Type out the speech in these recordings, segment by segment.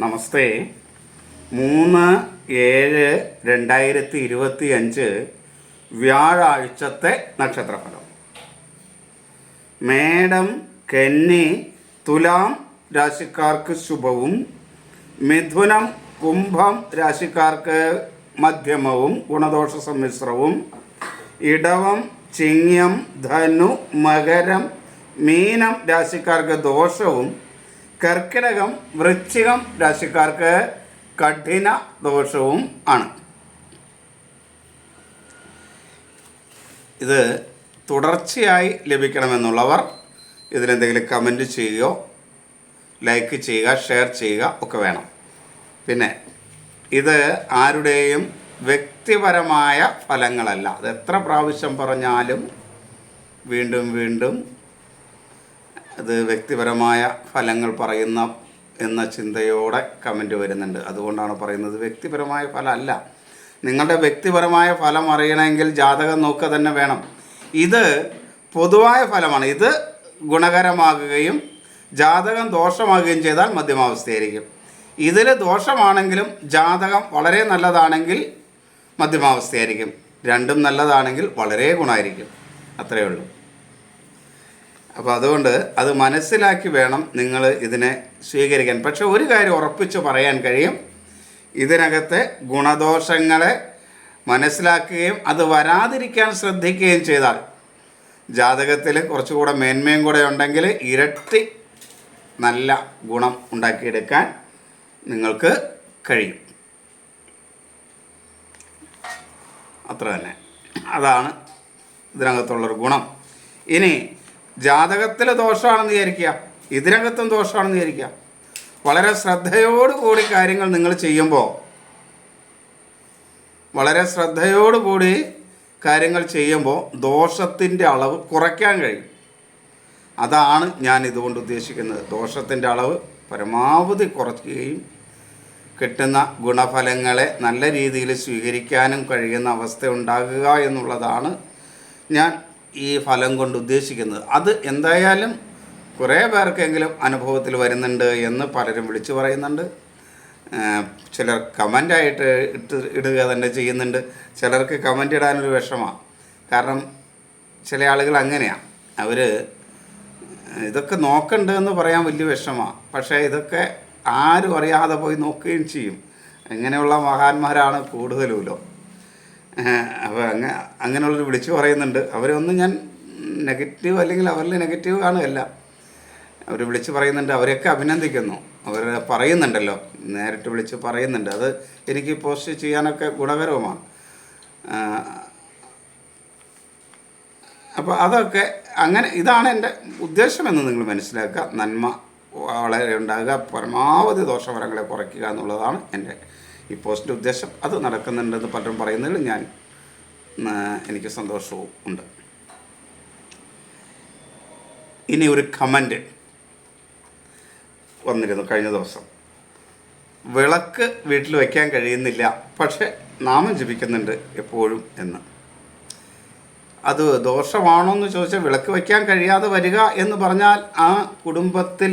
നമസ്തേ. 3/7/2025 വ്യാഴാഴ്ചത്തെ നക്ഷത്രഫലം. മേടം, കന്നി, തുലാം രാശിക്കാർക്ക് ശുഭവും, മിഥുനം, കുംഭം രാശിക്കാർക്ക് മധ്യമവും ഗുണദോഷ സമ്മിശ്രവും, ഇടവം, ചിങ്ങം, ധനു, മകരം, മീനം രാശിക്കാർക്ക് ദോഷവും, കർക്കിടകം, വൃശ്ചികം രാശിക്കാർക്ക് കഠിന ദോഷവും ആണ്. ഇത് തുടർച്ചയായി ലഭിക്കണമെന്നുള്ളവർ ഇതിലെന്തെങ്കിലും കമൻറ്റ് ചെയ്യുകയോ ലൈക്ക് ചെയ്യുക, ഷെയർ ചെയ്യുക ഒക്കെ വേണം. പിന്നെ ഇത് ആരുടെയും വ്യക്തിപരമായ ഫലങ്ങളല്ല. അത് എത്ര പ്രാവശ്യം പറഞ്ഞാലും വീണ്ടും വീണ്ടും അത് വ്യക്തിപരമായ ഫലങ്ങൾ പറയുന്ന എന്ന ചിന്തയോടെ കമൻറ്റ് വരുന്നുണ്ട്. അതുകൊണ്ടാണ് പറയുന്നത് വ്യക്തിപരമായ ഫലമല്ല. നിങ്ങളുടെ വ്യക്തിപരമായ ഫലം അറിയണമെങ്കിൽ ജാതകം നോക്കുക തന്നെ വേണം. ഇത് പൊതുവായ ഫലമാണ്. ഇത് ഗുണകരമാകുകയും ജാതകം ദോഷമാകുകയും ചെയ്താൽ മധ്യമാവസ്ഥയായിരിക്കും. ഇതിൽ ദോഷമാണെങ്കിലും ജാതകം വളരെ നല്ലതാണെങ്കിൽ മധ്യമാവസ്ഥയായിരിക്കും. രണ്ടും നല്ലതാണെങ്കിൽ വളരെ ഗുണമായിരിക്കും. അത്രയേ ഉള്ളൂ. അപ്പോൾ അതുകൊണ്ട് അത് മനസ്സിലാക്കി വേണം നിങ്ങൾ ഇതിനെ സ്വീകരിക്കാൻ. പക്ഷെ ഒരു കാര്യം ഉറപ്പിച്ച് പറയാൻ കഴിയും, ഇതിനകത്തെ ഗുണദോഷങ്ങളെ മനസ്സിലാക്കുകയും അത് വരാതിരിക്കാൻ ശ്രദ്ധിക്കുകയും ചെയ്താൽ ജാതകത്തിൽ കുറച്ചുകൂടെ മേന്മയും കൂടെ ഉണ്ടെങ്കിൽ ഇരട്ടി നല്ല ഗുണം ഉണ്ടാക്കിയെടുക്കാൻ നിങ്ങൾക്ക് കഴിയും. അത്ര തന്നെ. അതാണ് ഇതിനകത്തുള്ളൊരു ഗുണം. ഇനി ജാതകത്തിൽ ദോഷമാണെന്ന് വിചാരിക്കുക, ഇതിനകത്തും ദോഷമാണെന്ന് വിചാരിക്കുക. വളരെ ശ്രദ്ധയോടുകൂടി കാര്യങ്ങൾ നിങ്ങൾ ചെയ്യുമ്പോൾ, ദോഷത്തിൻ്റെ അളവ് കുറയ്ക്കാൻ കഴിയും. അതാണ് ഞാൻ ഇതുകൊണ്ട് ഉദ്ദേശിക്കുന്നത്. ദോഷത്തിൻ്റെ അളവ് പരമാവധി കുറയ്ക്കുകയും കിട്ടുന്ന ഗുണഫലങ്ങളെ നല്ല രീതിയിൽ സ്വീകരിക്കാനും കഴിയുന്ന അവസ്ഥ ഉണ്ടാകുക എന്നുള്ളതാണ് ഞാൻ ഈ ഫലം കൊണ്ട് ഉദ്ദേശിക്കുന്നത്. അത് എന്തായാലും കുറേ പേർക്കെങ്കിലും അനുഭവത്തിൽ വരുന്നുണ്ട് എന്ന് പലരും വിളിച്ചു പറയുന്നുണ്ട്. ചിലർ കമൻ്റായിട്ട് ഇടുക തന്നെ ചെയ്യുന്നുണ്ട്. ചിലർക്ക് കമൻ്റ് ഇടാനൊരു വിഷമമാണ്. കാരണം ചില ആളുകൾ അങ്ങനെയാണ്. അവർ ഇതൊക്കെ നോക്കണ്ടെന്ന് പറയാൻ വലിയ വിഷമമാണ്. പക്ഷേ ഇതൊക്കെ ആരും അറിയാതെ പോയി നോക്കുകയും ചെയ്യും. അങ്ങനെയുള്ള മഹാന്മാരാണ് കൂടുതലുമല്ലോ. അപ്പോൾ അങ്ങനെയുള്ളൊരു വിളിച്ചു പറയുന്നുണ്ട്. അവരൊന്നും ഞാൻ നെഗറ്റീവ് അല്ലെങ്കിൽ അവരിൽ നെഗറ്റീവ് കാണുകയല്ല. അവർ വിളിച്ച് പറയുന്നുണ്ട്. അവരെയൊക്കെ അഭിനന്ദിക്കുന്നു. അവർ പറയുന്നുണ്ടല്ലോ, നേരിട്ട് വിളിച്ച് പറയുന്നുണ്ട്. അത് എനിക്ക് പോസ്റ്റ് ചെയ്യാനൊക്കെ ഗുണകരവുമാണ്. അപ്പോൾ അതൊക്കെ അങ്ങനെ ഇതാണ് എൻ്റെ ഉദ്ദേശമെന്ന് നിങ്ങൾ മനസ്സിലാക്കുക. നന്മ വളരെ ഉണ്ടാകുക, പരമാവധി ദോഷഫലങ്ങളെ കുറയ്ക്കുക എന്നുള്ളതാണ് എൻ്റെ ഈ പോസ്റ്റിൻ്റെ ഉദ്ദേശം. അത് നടക്കുന്നുണ്ടെന്ന് പലരും പറയുന്നതിൽ എനിക്ക് സന്തോഷവും ഉണ്ട്. ഇനി ഒരു കമൻറ്റ് വന്നിരുന്നു കഴിഞ്ഞ ദിവസം. വിളക്ക് വീട്ടിൽ വയ്ക്കാൻ കഴിയുന്നില്ല, പക്ഷെ നാമം ജപിക്കുന്നുണ്ട് എപ്പോഴും എന്ന്. അത് ദോഷമാണോ എന്ന് ചോദിച്ചാൽ, വിളക്ക് വയ്ക്കാൻ കഴിയാതെ വരിക എന്ന് പറഞ്ഞാൽ ആ കുടുംബത്തിൽ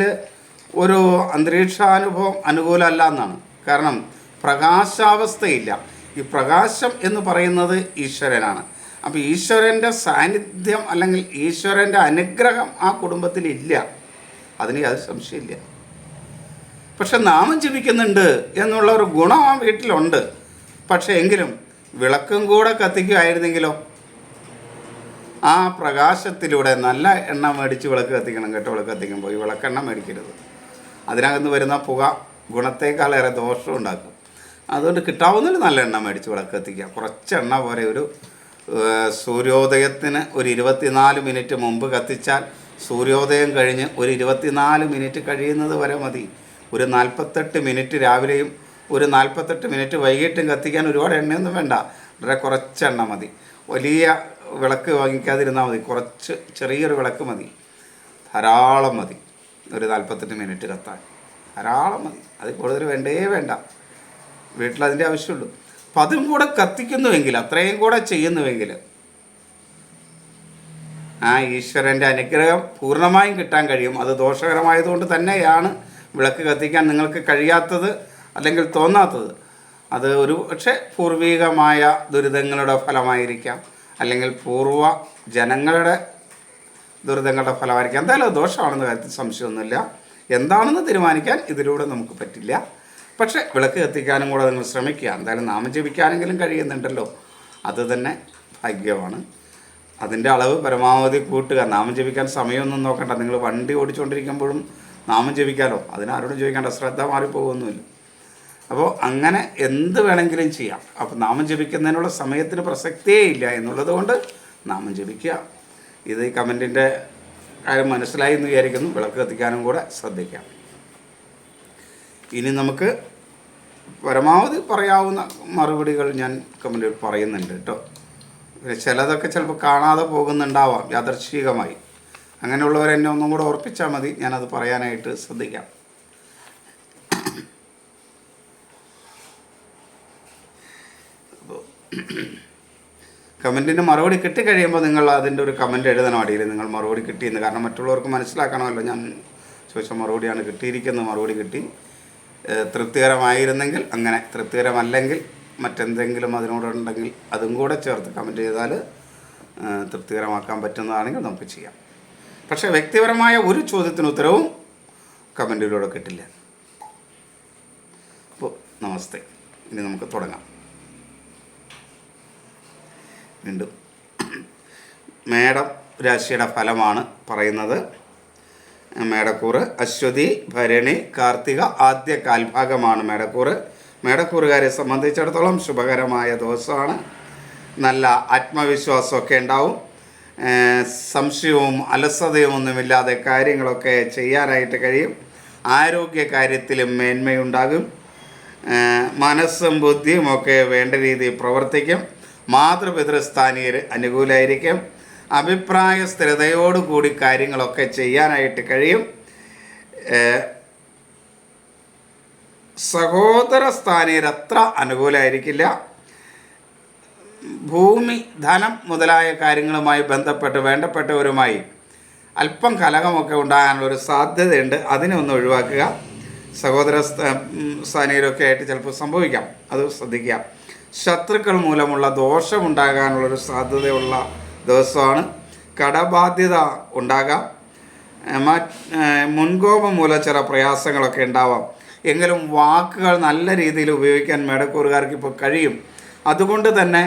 ഒരു അന്തരീക്ഷാനുഭവം അനുകൂലമല്ല എന്നാണ്. കാരണം പ്രകാശാവസ്ഥയില്ല. ഈ പ്രകാശം എന്ന് പറയുന്നത് ഈശ്വരനാണ്. അപ്പോൾ ഈശ്വരൻ്റെ സാന്നിധ്യം അല്ലെങ്കിൽ ഈശ്വരൻ്റെ അനുഗ്രഹം ആ കുടുംബത്തിലില്ല. അതിന് യാതൊരു സംശയമില്ല. പക്ഷെ നാമം ജപിക്കുന്നുണ്ട് എന്നുള്ള ഒരു ഗുണം ആ വീട്ടിലുണ്ട്. പക്ഷേ എങ്കിലും വിളക്കും കൂടെ കത്തിക്കുമായിരുന്നെങ്കിലോ, ആ പ്രകാശത്തിലൂടെ നല്ല എണ്ണ മേടിച്ച് വിളക്ക് കത്തിക്കണം കേട്ടോ. വിളക്ക് കത്തിക്കുമ്പോൾ ഈ വിളക്കെണ്ണ മേടിക്കരുത്. അതിനകത്ത് വരുന്ന പുക ഗുണത്തേക്കാളേറെ ദോഷം ഉണ്ടാക്കും. അതുകൊണ്ട് കിട്ടാവുന്നതിൽ നല്ല എണ്ണ മേടിച്ച് വിളക്ക് കത്തിക്കുക. കുറച്ച് എണ്ണ പോലെ ഒരു സൂര്യോദയത്തിന് ഒരു 24 മിനിറ്റ് മുമ്പ് കത്തിച്ചാൽ സൂര്യോദയം കഴിഞ്ഞ് ഒരു 24 മിനിറ്റ് കഴിയുന്നത് വരെ മതി. ഒരു 48 മിനിറ്റ് രാവിലെയും ഒരു 48 മിനിറ്റ് വൈകിട്ടും കത്തിക്കാൻ ഒരുപാട് എണ്ണയൊന്നും വേണ്ട. വളരെ കുറച്ച് എണ്ണ മതി. വലിയ വിളക്ക് വാങ്ങിക്കാതിരുന്നാൽ മതി. കുറച്ച് ചെറിയൊരു വിളക്ക് മതി, ധാരാളം മതി. ഒരു 48 മിനിറ്റ് കത്താൻ ധാരാളം മതി. അതിൽ കൂടുതൽ വേണ്ട. വീട്ടിലതിൻ്റെ ആവശ്യമുള്ളൂ. അപ്പം അതും കൂടെ കത്തിക്കുന്നുവെങ്കിൽ, അത്രയും കൂടെ ചെയ്യുന്നുവെങ്കിൽ ആ ഈശ്വരൻ്റെ അനുഗ്രഹം പൂർണ്ണമായും കിട്ടാൻ കഴിയും. അത് ദോഷകരമായതുകൊണ്ട് തന്നെയാണ് വിളക്ക് കത്തിക്കാൻ നിങ്ങൾക്ക് കഴിയാത്തത് അല്ലെങ്കിൽ തോന്നാത്തത് അത് ഒരു പക്ഷേ പൂർവികമായ ദുരിതങ്ങളുടെ ഫലമായിരിക്കാം, അല്ലെങ്കിൽ പൂർവ്വ ജനങ്ങളുടെ ദുരിതങ്ങളുടെ ഫലമായിരിക്കാം. എന്തായാലും ദോഷമാണെന്ന കാര്യത്തിൽ സംശയമൊന്നുമില്ല. എന്താണെന്ന് തീരുമാനിക്കാൻ ഇതിലൂടെ നമുക്ക് പറ്റില്ല. പക്ഷേ വിളക്ക് കത്തിക്കാനും കൂടെ നിങ്ങൾ ശ്രമിക്കുക. എന്തായാലും നാമം ജപിക്കാനെങ്കിലും കഴിയുന്നുണ്ടല്ലോ, അത് തന്നെ ഭാഗ്യമാണ്. അതിൻ്റെ അളവ് പരമാവധി കൂട്ടുക. നാമം ജപിക്കാൻ സമയമൊന്നും നോക്കണ്ട. നിങ്ങൾ വണ്ടി ഓടിച്ചുകൊണ്ടിരിക്കുമ്പോഴും നാമം ജപിക്കാമല്ലോ, അതിനാരോടും ചോദിക്കേണ്ട, ശ്രദ്ധ മാറിപ്പോകുന്നില്ല. അപ്പോൾ അങ്ങനെ എന്ത് വേണമെങ്കിലും ചെയ്യാം. അപ്പോൾ നാമം ജപിക്കുന്നതിനുള്ള സമയത്തിന് പ്രസക്തിയേ ഇല്ല എന്നുള്ളത് കൊണ്ട് നാമം ജപിക്കുക. ഇത് ഈ കമൻറ്റിൻ്റെ കാര്യം മനസ്സിലായി എന്ന് വിചാരിക്കുന്നു. വിളക്ക് കത്തിക്കാനും കൂടെ ശ്രദ്ധിക്കാം. ഇനി നമുക്ക് പരമാവധി പറയാവുന്ന മറുപടികൾ ഞാൻ കമൻറ്റിൽ പറയുന്നുണ്ട് കേട്ടോ. ചിലതൊക്കെ ചിലപ്പോൾ കാണാതെ പോകുന്നുണ്ടാവാം യാദർച്ഛികമായി. അങ്ങനെയുള്ളവരെന്നെ ഒന്നും കൂടെ ഓർപ്പിച്ചാൽ മതി, ഞാനത് പറയാനായിട്ട് ശ്രദ്ധിക്കാം. അപ്പോൾ കമൻറ്റിന് മറുപടി കിട്ടിക്കഴിയുമ്പോൾ നിങ്ങൾ അതിൻ്റെ ഒരു കമൻറ്റ് എഴുതണം അടിയിൽ, നിങ്ങൾ മറുപടി കിട്ടിയെന്ന്. കാരണം മറ്റുള്ളവർക്ക് മനസ്സിലാക്കണമല്ലോ ഞാൻ ചോദിച്ച മറുപടിയാണ് കിട്ടിയിരിക്കുന്നത്, മറുപടി കിട്ടി. തൃപ്തികരമായിരുന്നെങ്കിൽ അങ്ങനെ, തൃപ്തികരമല്ലെങ്കിൽ മറ്റെന്തെങ്കിലും അതിനോടുണ്ടെങ്കിൽ അതും കൂടെ ചേർത്ത് കമൻറ്റ് ചെയ്താൽ തൃപ്തികരമാക്കാൻ പറ്റുന്നതാണെങ്കിൽ നമുക്ക് ചെയ്യാം. പക്ഷേ വ്യക്തിപരമായ ഒരു ചോദ്യത്തിന് ഉത്തരവും കമൻറ്റിലൂടെ കിട്ടില്ല. അപ്പോൾ നമസ്തേ. ഇനി നമുക്ക് തുടങ്ങാം. വീണ്ടും മേടം രാശിയുടെ ഫലമാണ് പറയുന്നത്. മേടക്കൂറ് അശ്വതി, ഭരണി, കാർത്തിക ആദ്യ കാൽഭാഗമാണ് മേടക്കൂറ്. മേടക്കൂറുകാരെ സംബന്ധിച്ചിടത്തോളം ശുഭകരമായ ദിവസമാണ്. നല്ല ആത്മവിശ്വാസമൊക്കെ ഉണ്ടാവും. സംശയവും അലസതയും ഒന്നുമില്ലാതെ കാര്യങ്ങളൊക്കെ ചെയ്യാനായിട്ട് കഴിയും. ആരോഗ്യ കാര്യത്തിലും മേന്മയുണ്ടാകും. മനസ്സും ബുദ്ധിയും ഒക്കെ വേണ്ട രീതിയിൽ പ്രവർത്തിക്കും. മാതൃപിതൃസ്ഥാനീയർ അനുകൂലമായിരിക്കും. അഭിപ്രായ സ്ഥിരതയോടുകൂടി കാര്യങ്ങളൊക്കെ ചെയ്യാനായിട്ട് കഴിയും. സഹോദര സ്ഥാനീയർ അത്ര അനുകൂലമായിരിക്കില്ല. ഭൂമി, ധനം മുതലായ കാര്യങ്ങളുമായി ബന്ധപ്പെട്ട് വേണ്ടപ്പെട്ടവരുമായി അല്പം കലഹമൊക്കെ ഉണ്ടാകാനുള്ളൊരു സാധ്യതയുണ്ട്. അതിനെ ഒന്ന് ഒഴിവാക്കുക. സഹോദര സ്ഥാനീയരൊക്കെ ആയിട്ട് ചിലപ്പോൾ സംഭവിക്കാം, അത് ശ്രദ്ധിക്കുക. ശത്രുക്കൾ മൂലമുള്ള ദോഷമുണ്ടാകാനുള്ളൊരു സാധ്യതയുള്ള ദിവസമാണ്. കടബാധ്യത ഉണ്ടാകാം. മുൻകോപം മൂലം ചില പ്രയാസങ്ങളൊക്കെ ഉണ്ടാവാം. എങ്കിലും വാക്കുകൾ നല്ല രീതിയിൽ ഉപയോഗിക്കാൻ മേടക്കൂറുകാർക്ക് ഇപ്പോൾ കഴിയും. അതുകൊണ്ട് തന്നെ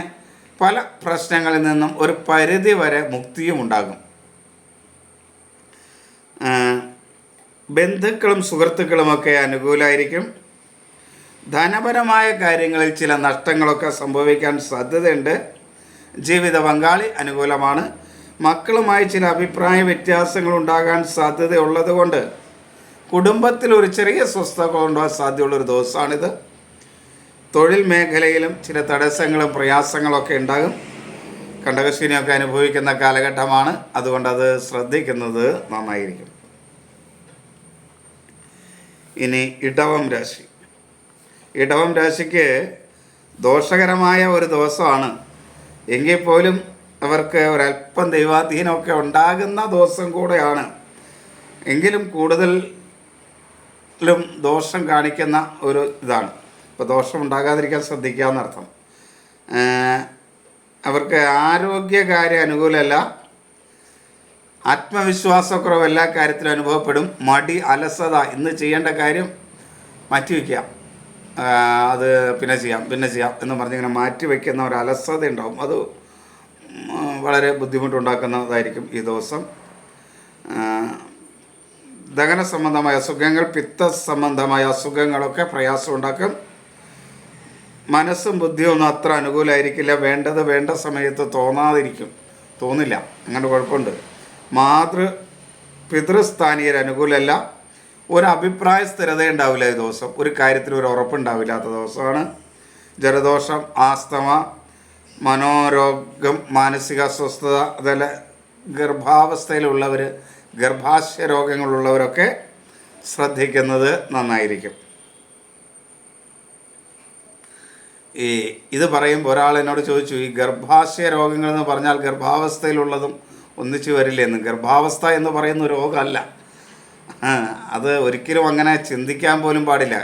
പല പ്രശ്നങ്ങളിൽ നിന്നും ഒരു പരിധി വരെ മുക്തിയും ഉണ്ടാകും. ബന്ധുക്കളും സുഹൃത്തുക്കളുമൊക്കെ അനുകൂലമായിരിക്കും. ധനപരമായ കാര്യങ്ങളിൽ ചില നഷ്ടങ്ങളൊക്കെ സംഭവിക്കാൻ സാധ്യതയുണ്ട്. ജീവിത പങ്കാളി അനുകൂലമാണ്. മക്കളുമായി ചില അഭിപ്രായ വ്യത്യാസങ്ങൾ ഉണ്ടാകാൻ സാധ്യതയുള്ളത് കൊണ്ട് കുടുംബത്തിൽ ഒരു ചെറിയ സ്വസ്ഥത കൊണ്ടുപോകാൻ സാധ്യതയുള്ളൊരു ദിവസമാണിത്. തൊഴിൽ മേഖലയിലും ചില തടസ്സങ്ങളും പ്രയാസങ്ങളൊക്കെ ഉണ്ടാകും. കണ്ടകശീനിയൊക്കെ അനുഭവിക്കുന്ന കാലഘട്ടമാണ്. അതുകൊണ്ടത് ശ്രദ്ധിക്കുന്നത് നന്നായിരിക്കും. ഇനി ഇടവം രാശി. ഇടവം രാശിക്ക് ദോഷകരമായ ഒരു ദിവസമാണ്. എങ്കിൽ പോലും അവർക്ക് ഒരല്പം ദൈവാധീനമൊക്കെ ഉണ്ടാകുന്ന ദിവസം കൂടെയാണ്. എങ്കിലും കൂടുതലും ദോഷം കാണിക്കുന്ന ഒരു ഇതാണ്. അപ്പോൾ ദോഷം ഉണ്ടാകാതിരിക്കാൻ ശ്രദ്ധിക്കുക എന്നർത്ഥം. അവർക്ക് ആരോഗ്യകാര്യം അനുകൂലമല്ല. ആത്മവിശ്വാസക്കുറവ് എല്ലാ കാര്യത്തിലും അനുഭവപ്പെടും. മടി, അലസത, ഇന്ന് ചെയ്യേണ്ട കാര്യം മാറ്റിവെക്കുക, അത് പിന്നെ ചെയ്യാം എന്ന് പറഞ്ഞിങ്ങനെ മാറ്റിവെക്കുന്ന ഒരു അലസത ഉണ്ടാവും. അത് വളരെ ബുദ്ധിമുട്ടുണ്ടാക്കുന്നതായിരിക്കും ഈ ദിവസം. ദഹന സംബന്ധമായ അസുഖങ്ങൾ, പിത്ത സംബന്ധമായ അസുഖങ്ങളൊക്കെ പ്രയാസം ഉണ്ടാക്കും. മനസ്സും ബുദ്ധിയും ഒന്നും അത്ര അനുകൂലമായിരിക്കില്ല. വേണ്ടത് വേണ്ട സമയത്ത് തോന്നില്ല, അങ്ങനെ കുഴപ്പമുണ്ട്. പിതൃസ്ഥാനീയർ അനുകൂലമല്ല. ഒരു അഭിപ്രായ സ്ഥിരത ഉണ്ടാവില്ല ഈ ദിവസം. ഒരു കാര്യത്തിൽ ഒരു ഉറപ്പുണ്ടാവില്ലാത്ത ദിവസമാണ്. ജലദോഷം, ആസ്തമ, മനോരോഗം, മാനസിക അസ്വസ്ഥത, അതല്ല ഗർഭാവസ്ഥയിലുള്ളവർ, ഗർഭാശയ രോഗങ്ങളുള്ളവരൊക്കെ ശ്രദ്ധിക്കുന്നത് നന്നായിരിക്കും. ഇത് പറയുമ്പോൾ ഒരാൾ എന്നോട് ചോദിച്ചു, ഈ ഗർഭാശയ രോഗങ്ങളെന്ന് പറഞ്ഞാൽ ഗർഭാവസ്ഥയിലുള്ളതും ഒന്നിച്ചു വരില്ലേ എന്ന്. ഗർഭാവസ്ഥ എന്ന് പറയുന്ന രോഗമല്ല, അത് ഒരിക്കലും അങ്ങനെ ചിന്തിക്കാൻ പോലും പാടില്ല.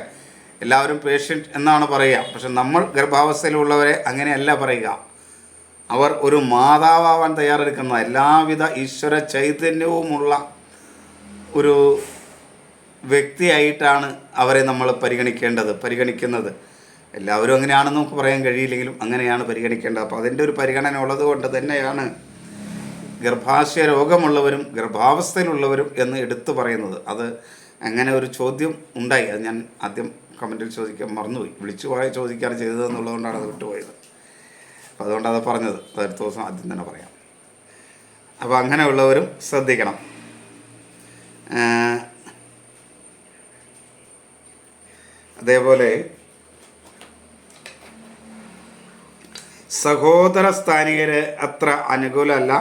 എല്ലാവരും പേഷ്യൻ്റ് എന്നാണ് പറയുക. പക്ഷെ നമ്മൾ ഗർഭാവസ്ഥയിലുള്ളവരെ അങ്ങനെയല്ല പറയുക. അവർ ഒരു മാതാവാൻ തയ്യാറെടുക്കുന്ന എല്ലാവിധ ഈശ്വര ചൈതന്യവുമുള്ള ഒരു വ്യക്തിയായിട്ടാണ് അവരെ നമ്മൾ പരിഗണിക്കുന്നത്. എല്ലാവരും അങ്ങനെയാണെന്ന് നമുക്ക് പറയാൻ കഴിയില്ലെങ്കിലും അങ്ങനെയാണ് പരിഗണിക്കേണ്ടത്. അപ്പോൾ അതിൻ്റെ ഒരു പരിഗണന ഉള്ളത് കൊണ്ട് തന്നെയാണ് ഗർഭാശയ രോഗമുള്ളവരും ഗർഭാവസ്ഥയിലുള്ളവരും എന്ന് എടുത്തു പറയുന്നത്. അത് അങ്ങനെ ഒരു ചോദ്യം ഉണ്ടായി. അത് ഞാൻ ആദ്യം കമൻറ്റിൽ ചോദിക്കാൻ മറന്നുപോയി. വിളിച്ചു ചോദിക്കുകയാണ് ചെയ്തതെന്നുള്ളതുകൊണ്ടാണ് അത് വിട്ടുപോയത്. അപ്പോൾ അതുകൊണ്ടത് പറഞ്ഞത്. അടുത്ത ദിവസം ആദ്യം തന്നെ പറയാം. അപ്പോൾ അങ്ങനെയുള്ളവരും ശ്രദ്ധിക്കണം. അതേപോലെ സഹോദര സ്ഥാനികര് അത്ര അനുകൂലമല്ല.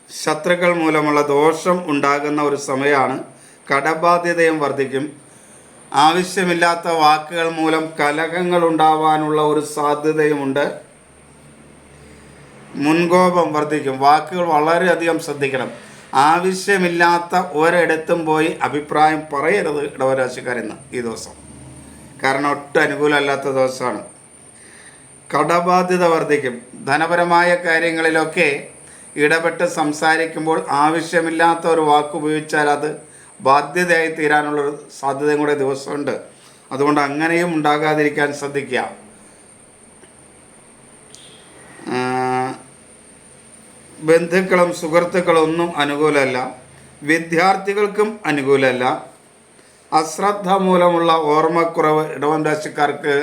ശത്രുക്കൾ മൂലമുള്ള ദോഷം ഉണ്ടാകുന്ന ഒരു സമയമാണ്. കടബാധ്യതയും വർദ്ധിക്കും. ആവശ്യമില്ലാത്ത വാക്കുകൾ മൂലം കലഹങ്ങൾ ഉണ്ടാവാനുള്ള ഒരു സാധ്യതയുമുണ്ട്. മുൻകോപം വർദ്ധിക്കും. വാക്കുകൾ വളരെയധികം ശ്രദ്ധിക്കണം. ആവശ്യമില്ലാത്ത ഒരിടത്തും പോയി അഭിപ്രായം പറയരുത് ഇടവരാശിക്കാരെന്ന് ഈ ദിവസം. കാരണം ഒട്ടും അനുകൂലമല്ലാത്ത ദിവസമാണ്. കടബാധ്യത വർദ്ധിക്കും. ധനപരമായ കാര്യങ്ങളിലൊക്കെ ഇടപെട്ട് സംസാരിക്കുമ്പോൾ ആവശ്യമില്ലാത്ത ഒരു വാക്ക് ഉപയോഗിച്ചാൽ അത് ബാധ്യതയായി തീരാനുള്ളൊരു സാധ്യതയും കൂടെ ദിവസമുണ്ട്. അതുകൊണ്ട് അങ്ങനെയും ഉണ്ടാകാതിരിക്കാൻ ശ്രദ്ധിക്കുക. ബന്ധുക്കളും സുഹൃത്തുക്കളും ഒന്നും അനുകൂലമല്ല. വിദ്യാർത്ഥികൾക്കും അനുകൂലമല്ല. അശ്രദ്ധ മൂലമുള്ള ഓർമ്മക്കുറവ് ഇടവം രാശിക്കാർക്ക്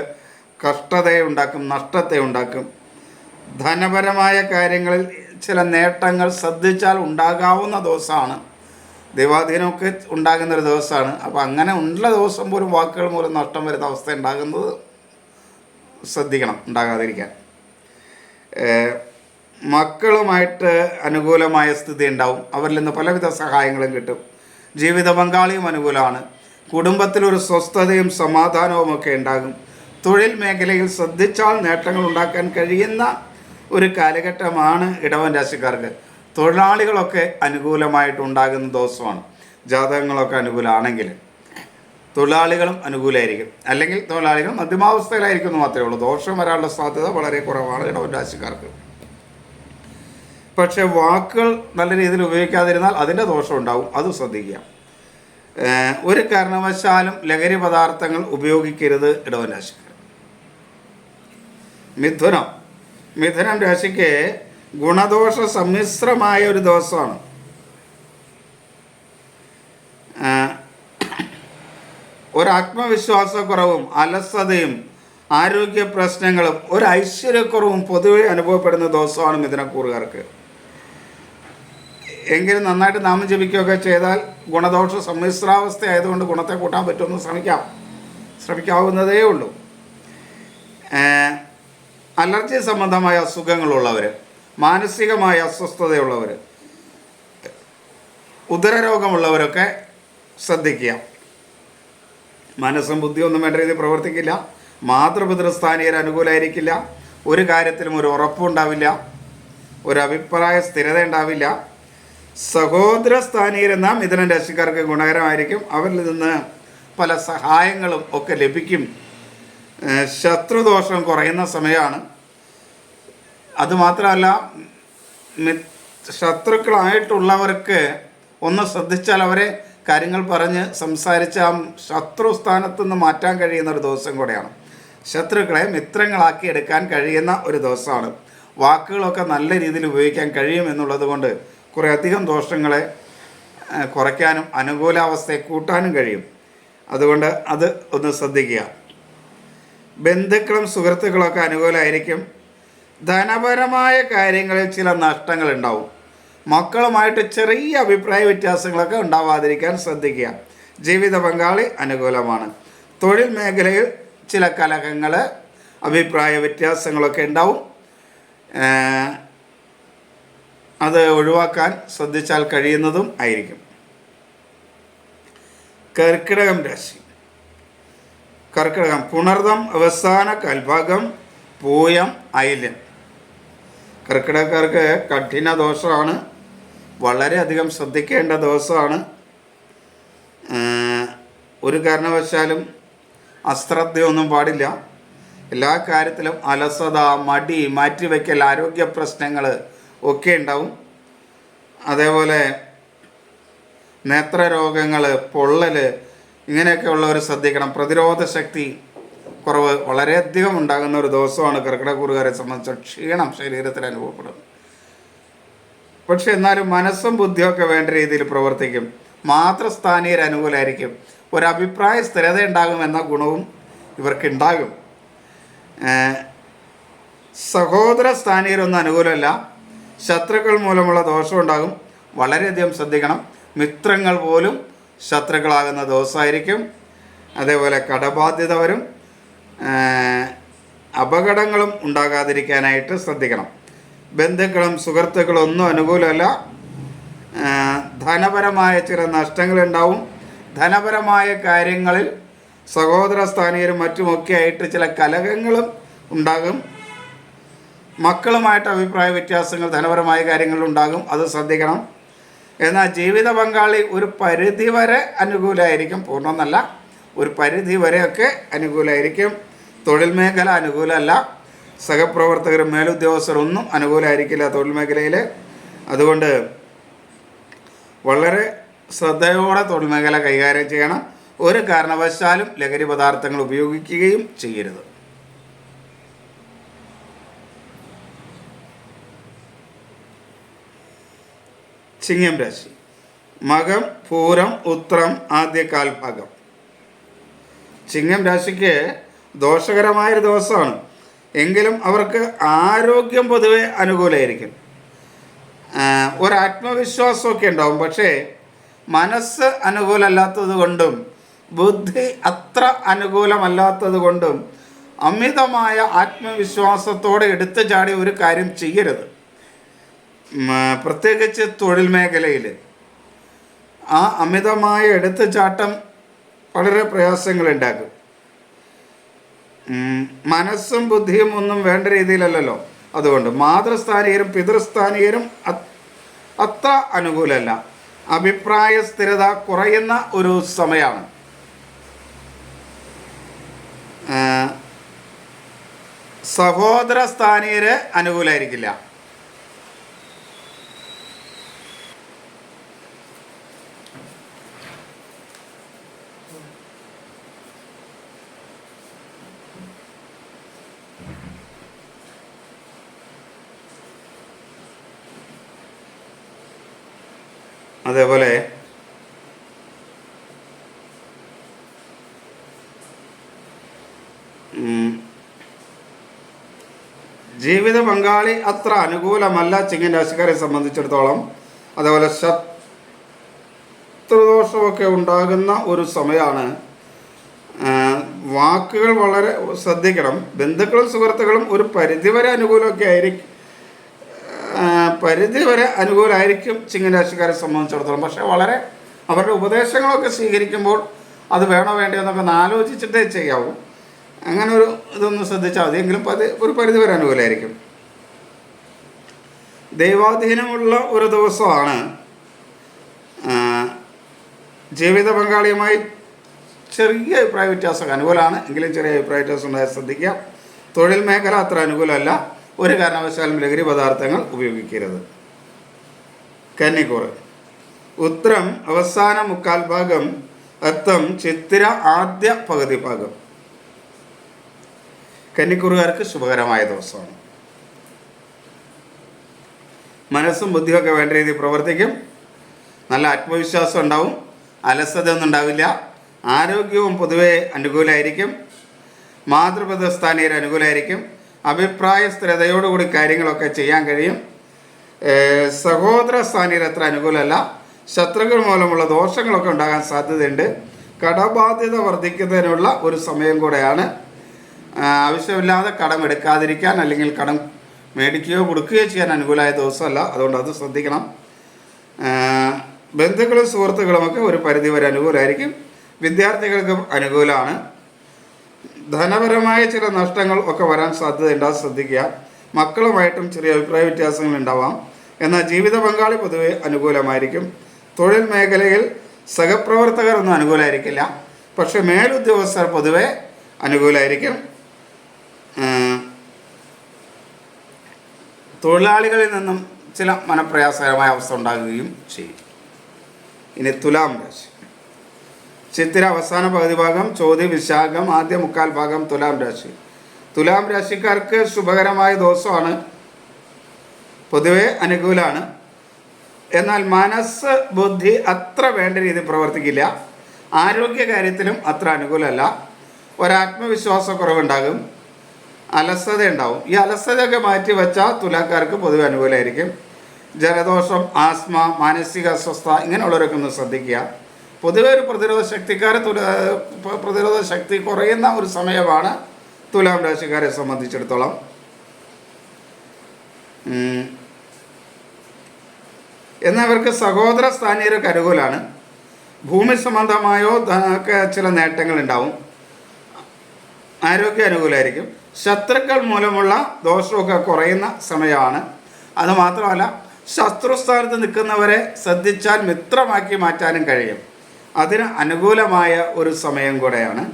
കഷ്ടതയുണ്ടാക്കും, നഷ്ടത്തെ ഉണ്ടാക്കും. ധനപരമായ കാര്യങ്ങളിൽ ചില നേട്ടങ്ങൾ ശ്രദ്ധിച്ചാൽ ഉണ്ടാകാവുന്ന ദിവസമാണ്. ദൈവാധീനമൊക്കെ ഉണ്ടാകുന്നൊരു ദിവസമാണ്. അപ്പോൾ അങ്ങനെ ഉള്ള ദിവസം പോലും വാക്കുകൾ മൂലം നഷ്ടം വരുന്ന അവസ്ഥ ഉണ്ടാകുന്നത് ശ്രദ്ധിക്കണം, ഉണ്ടാകാതിരിക്കാൻ. മക്കളുമായിട്ട് അനുകൂലമായ സ്ഥിതി ഉണ്ടാവും. അവരിൽ നിന്ന് പലവിധ സഹായങ്ങളും കിട്ടും. ജീവിത പങ്കാളിയും അനുകൂലമാണ്. കുടുംബത്തിലൊരു സ്വസ്ഥതയും സമാധാനവും ഒക്കെ ഉണ്ടാകും. തൊഴിൽ മേഖലയിൽ ശ്രദ്ധിച്ചാൽ നേട്ടങ്ങൾ ഉണ്ടാക്കാൻ കഴിയുന്ന ഒരു കാലഘട്ടമാണ് ഇടവൻ രാശിക്കാർക്ക്. തൊഴിലാളികളൊക്കെ അനുകൂലമായിട്ടുണ്ടാകുന്ന ദിവസമാണ്. ജാതകങ്ങളൊക്കെ അനുകൂലമാണെങ്കിൽ തൊഴിലാളികളും അനുകൂലമായിരിക്കും. അല്ലെങ്കിൽ തൊഴിലാളികൾ മധ്യമാവസ്ഥയിലായിരിക്കും എന്ന് മാത്രമേ ഉള്ളൂ. ദോഷം വരാനുള്ള സാധ്യത വളരെ കുറവാണ് ഇടവൻ രാശിക്കാർക്ക്. പക്ഷേ വാക്കുകൾ നല്ല രീതിയിൽ ഉപയോഗിക്കാതിരുന്നാൽ അതിൻ്റെ ദോഷം ഉണ്ടാവും. അത് ശ്രദ്ധിക്കുക. ഒരു കാരണവശാലും ലഹരി പദാർത്ഥങ്ങൾ ഉപയോഗിക്കരുത് ഇടവൻ രാശിക്കാർ. മിഥുനം രാശിക്ക് ഗുണദോഷ സമ്മിശ്രമായ ഒരു ദിവസമാണ്. ഒരു ആത്മവിശ്വാസക്കുറവും അലസതയും ആരോഗ്യ പ്രശ്നങ്ങളും ഒരു ഐശ്വര്യക്കുറവും പൊതുവെ അനുഭവപ്പെടുന്ന ദിവസമാണ് മിഥുനക്കൂറുകാർക്ക്. എങ്കിലും നന്നായിട്ട് നാമം ജപിക്കുകയൊക്കെ ചെയ്താൽ ഗുണദോഷ സമ്മിശ്രാവസ്ഥ ആയതുകൊണ്ട് ഗുണത്തെ കൂട്ടാൻ പറ്റുമെന്ന് ശ്രമിക്കാവുന്നതേ ഉള്ളൂ. അലർജി സംബന്ധമായ അസുഖങ്ങളുള്ളവർ, മാനസികമായ അസ്വസ്ഥതയുള്ളവർ, ഉദരരോഗമുള്ളവരൊക്കെ ശ്രദ്ധിക്കുക. മനസ്സും ബുദ്ധിയൊന്നും വേണ്ട രീതിയിൽ പ്രവർത്തിക്കില്ല. മാതൃപിതൃസ്ഥാനീയർ അനുകൂലമായിരിക്കില്ല. ഒരു കാര്യത്തിലും ഒരു ഉറപ്പുണ്ടാവില്ല. ഒരു അഭിപ്രായ സ്ഥിരത ഉണ്ടാവില്ല. സഹോദര സ്ഥാനീയരെന്ന മിഥുന രാശിക്കാർക്ക് ഗുണകരമായിരിക്കും. അവരിൽ നിന്ന് പല സഹായങ്ങളും ഒക്കെ ലഭിക്കും. ശത്രുദോഷം കുറയുന്ന സമയമാണ്. അതുമാത്രമല്ല, ശത്രുക്കളായിട്ടുള്ളവർക്ക് ഒന്ന് ശ്രദ്ധിച്ചാൽ അവരെ കാര്യങ്ങൾ പറഞ്ഞ് സംസാരിച്ച് ആ ശത്രു സ്ഥാനത്ത് നിന്ന് മാറ്റാൻ കഴിയുന്ന ഒരു ദിവസം കൂടെയാണ്. ശത്രുക്കളെ മിത്രങ്ങളാക്കി എടുക്കാൻ കഴിയുന്ന ഒരു ദിവസമാണ്. വാക്കുകളൊക്കെ നല്ല രീതിയിൽ ഉപയോഗിക്കാൻ കഴിയും എന്നുള്ളത് കൊണ്ട് കുറേ അധികം ദോഷങ്ങളെ കുറയ്ക്കാനും അനുകൂലാവസ്ഥയെ കൂട്ടാനും കഴിയും. അതുകൊണ്ട് അത് ഒന്ന് ശ്രദ്ധിക്കുക. ബന്ധുക്കളും സുഹൃത്തുക്കളൊക്കെ അനുകൂലമായിരിക്കും. ധനപരമായ കാര്യങ്ങളിൽ ചില നഷ്ടങ്ങൾ ഉണ്ടാവും. മക്കളുമായിട്ട് ചെറിയ അഭിപ്രായ വ്യത്യാസങ്ങളൊക്കെ ഉണ്ടാവാതിരിക്കാൻ ശ്രദ്ധിക്കുക. ജീവിത പങ്കാളി അനുകൂലമാണ്. തൊഴിൽ മേഖലയിൽ ചില കലഹങ്ങൾ, അഭിപ്രായ വ്യത്യാസങ്ങളൊക്കെ ഉണ്ടാവും. അത് ഒഴിവാക്കാൻ ശ്രദ്ധിച്ചാൽ കഴിയുന്നതും ആയിരിക്കും. കർക്കിടകം രാശി. കർക്കിടകം പുണർദം അവസാന കൽഭാഗം പൂയം ഐല്യം. കർക്കിടകക്കാർക്ക് കഠിന ദോഷമാണ്. വളരെയധികം ശ്രദ്ധിക്കേണ്ട ദിവസമാണ്. ഒരു കാരണവശാലും അശ്രദ്ധയൊന്നും പാടില്ല. എല്ലാ കാര്യത്തിലും അലസത, മടി, മാറ്റിവെക്കൽ, ആരോഗ്യ പ്രശ്നങ്ങൾ ഒക്കെ ഉണ്ടാവും. അതേപോലെ നേത്രരോഗങ്ങൾ, പൊള്ളൽ, ഇങ്ങനെയൊക്കെ ഉള്ളവർ ശ്രദ്ധിക്കണം. പ്രതിരോധ ശക്തി കുറവ് വളരെയധികം ഉണ്ടാകുന്ന ഒരു ദിവസമാണ് കർക്കിടകക്കൂറുകാരെ സംബന്ധിച്ച്. ക്ഷീണം ശരീരത്തിൽ അനുഭവപ്പെടും. പക്ഷെ എന്നാലും മനസ്സും ബുദ്ധിയൊക്കെ വേണ്ട രീതിയിൽ പ്രവർത്തിക്കും. മാതൃസ്ഥാനീയർ അനുകൂലമായിരിക്കും. ഒരഭിപ്രായ സ്ഥിരത ഉണ്ടാകുമെന്ന ഗുണവും ഇവർക്കുണ്ടാകും. സഹോദര സ്ഥാനീയരൊന്നും അനുകൂലമല്ല. ശത്രുക്കൾ മൂലമുള്ള ദോഷം ഉണ്ടാകും. വളരെയധികം ശ്രദ്ധിക്കണം. മിത്രങ്ങൾ പോലും ശത്രുക്കളാകുന്ന ദിവസമായിരിക്കും. അതേപോലെ കടബാധ്യത വരും. അപകടങ്ങളും ഉണ്ടാകാതിരിക്കാനായിട്ട് ശ്രദ്ധിക്കണം. ബന്ധുക്കളും സുഹൃത്തുക്കളും ഒന്നും അനുകൂലമല്ല. ധനപരമായ ചില നഷ്ടങ്ങളുണ്ടാവും. ധനപരമായ കാര്യങ്ങളിൽ സഹോദര സ്ഥാനീയരും മറ്റുമൊക്കെ ആയിട്ട് ചില കലഹങ്ങളും ഉണ്ടാകും. മക്കളുമായിട്ട് അഭിപ്രായ വ്യത്യാസങ്ങൾ ധനപരമായ കാര്യങ്ങളുണ്ടാകും. അത് ശ്രദ്ധിക്കണം. എന്നാൽ ജീവിത പങ്കാളി ഒരു പരിധിവരെ അനുകൂലമായിരിക്കും. പൂർണ്ണമെന്നല്ല, ഒരു പരിധി വരെയൊക്കെ അനുകൂലമായിരിക്കും. തൊഴിൽ മേഖല അനുകൂലമല്ല. സഹപ്രവർത്തകരും മേലുദ്യോഗസ്ഥരൊന്നും അനുകൂലമായിരിക്കില്ല തൊഴിൽ മേഖലയിൽ. അതുകൊണ്ട് വളരെ ശ്രദ്ധയോടെ തൊഴിൽ മേഖല കൈകാര്യം ചെയ്യണം. ഒരു കാരണവശാലും ലഹരി പദാർത്ഥങ്ങൾ ഉപയോഗിക്കുകയും ചെയ്യരുത്. ചിങ്ങം രാശി. മകം, പൂരം, ഉത്രം ആദ്യ കാൽഭാഗം. ചിങ്ങം രാശിക്ക് ദോഷകരമായൊരു ദിവസമാണ്. എങ്കിലും അവർക്ക് ആരോഗ്യം പൊതുവെ അനുകൂലമായിരിക്കും. ഒരാത്മവിശ്വാസമൊക്കെ ഉണ്ടാവും. പക്ഷേ മനസ്സ് അനുകൂലമല്ലാത്തത് കൊണ്ടും ബുദ്ധി അത്ര അനുകൂലമല്ലാത്തത് കൊണ്ടും അമിതമായ ആത്മവിശ്വാസത്തോടെ എടുത്തു ചാടി ഒരു കാര്യം ചെയ്യരുത്. പ്രത്യേകിച്ച് തൊഴിൽ മേഖലയിൽ ആ അമിതമായ എടുത്തുചാട്ടം വളരെ പ്രയാസങ്ങളുണ്ടാക്കും. മനസ്സും ബുദ്ധിയും ഒന്നും വേണ്ട രീതിയിലല്ലല്ലോ. അതുകൊണ്ട് മാതൃസ്ഥാനീയരും പിതൃസ്ഥാനീയരും അത്ര അനുകൂലമല്ല. അഭിപ്രായ സ്ഥിരത കുറയുന്ന ഒരു സമയമാണ്. സഹോദര സ്ഥാനീയര് അനുകൂലമായിരിക്കില്ല. അതേപോലെ ജീവിത പങ്കാളി അത്ര അനുകൂലമല്ല ചിങ്ങൻ രാശിക്കാരെ സംബന്ധിച്ചിടത്തോളം. അതേപോലെ ശത്രുദോഷമൊക്കെ ഉണ്ടാകുന്ന ഒരു സമയമാണ്. വാക്കുകൾ വളരെ ശ്രദ്ധിക്കണം. ബന്ധുക്കളും സുഹൃത്തുക്കളും ഒരു പരിധിവരെ അനുകൂലമൊക്കെ ആയിരിക്കും. പരിധിവരെ അനുകൂലമായിരിക്കും ചിങ്ങൻ രാശിക്കാരെ സംബന്ധിച്ചിടത്തോളം. പക്ഷേ വളരെ അവരുടെ ഉപദേശങ്ങളൊക്കെ സ്വീകരിക്കുമ്പോൾ അത് വേണോ വേണ്ടയോ എന്നൊക്കെ ഒന്ന് ആലോചിച്ചിട്ടേ ചെയ്യാവൂ. അങ്ങനെ ഒരു ഇതൊന്ന് ശ്രദ്ധിച്ചാൽ മതി. എങ്കിലും ഒരു പരിധിവരെ അനുകൂലമായിരിക്കും. ദൈവാധീനമുള്ള ഒരു ദിവസമാണ്. ജീവിത പങ്കാളിയുമായി ചെറിയ അഭിപ്രായ വ്യത്യാസം അനുകൂലമാണ്. എങ്കിലും ചെറിയ അഭിപ്രായ വ്യത്യാസം ഉണ്ടായാൽ ശ്രദ്ധിക്കുക. തൊഴിൽ മേഖല അത്ര അനുകൂലമല്ല. ഒരു കാരണവശാലും ലഹരി പദാർത്ഥങ്ങൾ ഉപയോഗിക്കരുത്. കന്നിക്കൂറ്. ഉത്രം അവസാന മുക്കാൽ ഭാഗം, അത്തം ചിത്തിര ആദ്യ പകുതി ഭാഗം. കന്നിക്കൂറുകാർക്ക് ശുഭകരമായ ദിവസമാണ്. മനസ്സും ബുദ്ധിയൊക്കെ വേണ്ട രീതിയിൽ പ്രവർത്തിക്കും. നല്ല ആത്മവിശ്വാസം ഉണ്ടാവും. അലസതയൊന്നും ഉണ്ടാവില്ല. ആരോഗ്യവും പൊതുവെ അനുകൂലമായിരിക്കും. മാതൃപിതൃസ്ഥാനീയർ അനുകൂലമായിരിക്കും. അഭിപ്രായ സ്ഥിരതയോടുകൂടി കാര്യങ്ങളൊക്കെ ചെയ്യാൻ കഴിയും. സഹോദര സ്ഥാനീയർ അത്ര അനുകൂലമല്ല. ശത്രുക്കൾ മൂലമുള്ള ദോഷങ്ങളൊക്കെ ഉണ്ടാകാൻ സാധ്യതയുണ്ട്. കടബാധ്യത വർദ്ധിക്കുന്നതിനുള്ള ഒരു സമയം കൂടെയാണ്. ആവശ്യമില്ലാതെ കടം എടുക്കാതിരിക്കാൻ അല്ലെങ്കിൽ കടം മേടിക്കുകയോ കൊടുക്കുകയോ ചെയ്യാൻ അനുകൂലമായ ദിവസമല്ല. അതുകൊണ്ട് അത് ശ്രദ്ധിക്കണം. ബന്ധുക്കളും സുഹൃത്തുക്കളുമൊക്കെ ഒരു പരിധിവരെ അനുകൂലമായിരിക്കും. വിദ്യാർത്ഥികൾക്കും അനുകൂലമാണ്. ധനപരമായ ചില നഷ്ടങ്ങൾ ഒക്കെ വരാൻ സാധ്യതയുണ്ട്. അത് ശ്രദ്ധിക്കുക. മക്കളുമായിട്ടും ചെറിയ അഭിപ്രായ വ്യത്യാസങ്ങൾ ഉണ്ടാവാം. എന്നാൽ ജീവിത പങ്കാളി പൊതുവെ അനുകൂലമായിരിക്കും. തൊഴിൽ മേഖലയിൽ സഹപ്രവർത്തകരൊന്നും അനുകൂലമായിരിക്കില്ല. പക്ഷെ മേലുദ്യോഗസ്ഥർ പൊതുവെ അനുകൂലമായിരിക്കും. തൊഴിലാളികളിൽ നിന്നും ചില മനപ്രയാസകരമായ അവസ്ഥ ഉണ്ടാകുകയും ചെയ്യും. ഇനി തുലാം രാശി. ചിത്തിര അവസാന പകുതി ഭാഗം, ചോതി വിശാഖം ആദ്യ മുക്കാൽ ഭാഗം തുലാം രാശി. തുലാം രാശിക്കാർക്ക് ശുഭകരമായ ദിവസമാണ്, പൊതുവെ അനുകൂലമാണ്. എന്നാൽ മനസ്സ് ബുദ്ധി അത്ര വേണ്ട രീതിയിൽ പ്രവർത്തിക്കില്ല. ആരോഗ്യ കാര്യത്തിലും അത്ര അനുകൂലമല്ല. ഒരാത്മവിശ്വാസക്കുറവുണ്ടാകും, അലസത ഉണ്ടാവും. ഈ അലസതയൊക്കെ മാറ്റി വെച്ചാൽ തുലാക്കാർക്ക് പൊതുവെ അനുകൂലമായിരിക്കും. ജലദോഷം, ആസ്മ, മാനസിക അസ്വസ്ഥ ഇങ്ങനെയുള്ളവരൊക്കെ ഒന്ന് ശ്രദ്ധിക്കുക. പൊതുവെ ഒരു പ്രതിരോധ ശക്തി കുറയുന്ന ഒരു സമയമാണ് തുലാം രാശിക്കാരെ സംബന്ധിച്ചിടത്തോളം. എന്നാൽ ഇവർക്ക് സഹോദര സ്ഥാനീയർക്ക് അനുകൂലമാണ്. ഭൂമി സംബന്ധമായോ ഒക്കെ ചില നേട്ടങ്ങൾ ഉണ്ടാവും. ആരോഗ്യ അനുകൂലമായിരിക്കും. ശത്രുക്കൾ മൂലമുള്ള ദോഷമൊക്കെ കുറയുന്ന സമയമാണ്. അതുമാത്രമല്ല, ശത്രുസ്ഥാനത്ത് നിൽക്കുന്നവരെ ശ്രദ്ധിച്ചാൽ മിത്രമാക്കി മാറ്റാനും കഴിയും. അതിന് അനുകൂലമായ ഒരു സമയം കൂടെയാണ്.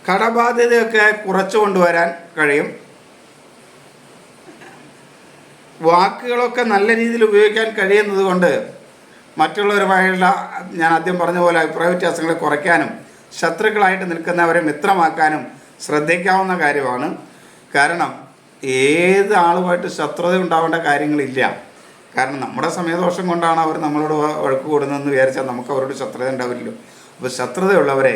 കടബാധ്യതയൊക്കെ കുറച്ചു കൊണ്ടുവരാൻ കഴിയും. വാക്കുകളൊക്കെ നല്ല രീതിയിൽ ഉപയോഗിക്കാൻ കഴിയുന്നത് കൊണ്ട് മറ്റുള്ളവരുമായുള്ള, ഞാൻ ആദ്യം പറഞ്ഞ പോലെ, അഭിപ്രായ വ്യത്യാസങ്ങളെ കുറയ്ക്കാനും ശത്രുക്കളായിട്ട് നിൽക്കുന്നവരെ മിത്രമാക്കാനും ശ്രദ്ധിക്കാവുന്ന കാര്യമാണ്. കാരണം ഏത് ആളുമായിട്ട് ശത്രുത ഉണ്ടാവേണ്ട കാര്യങ്ങളില്ല. കാരണം നമ്മുടെ സമയദോഷം കൊണ്ടാണ് അവർ നമ്മളോട് വഴക്ക് കൂടുന്നതെന്ന് വിചാരിച്ചാൽ നമുക്ക് അവരോട് ശത്രുത ഉണ്ടാവില്ലല്ലോ. അപ്പോൾ ശത്രുതയുള്ളവരെ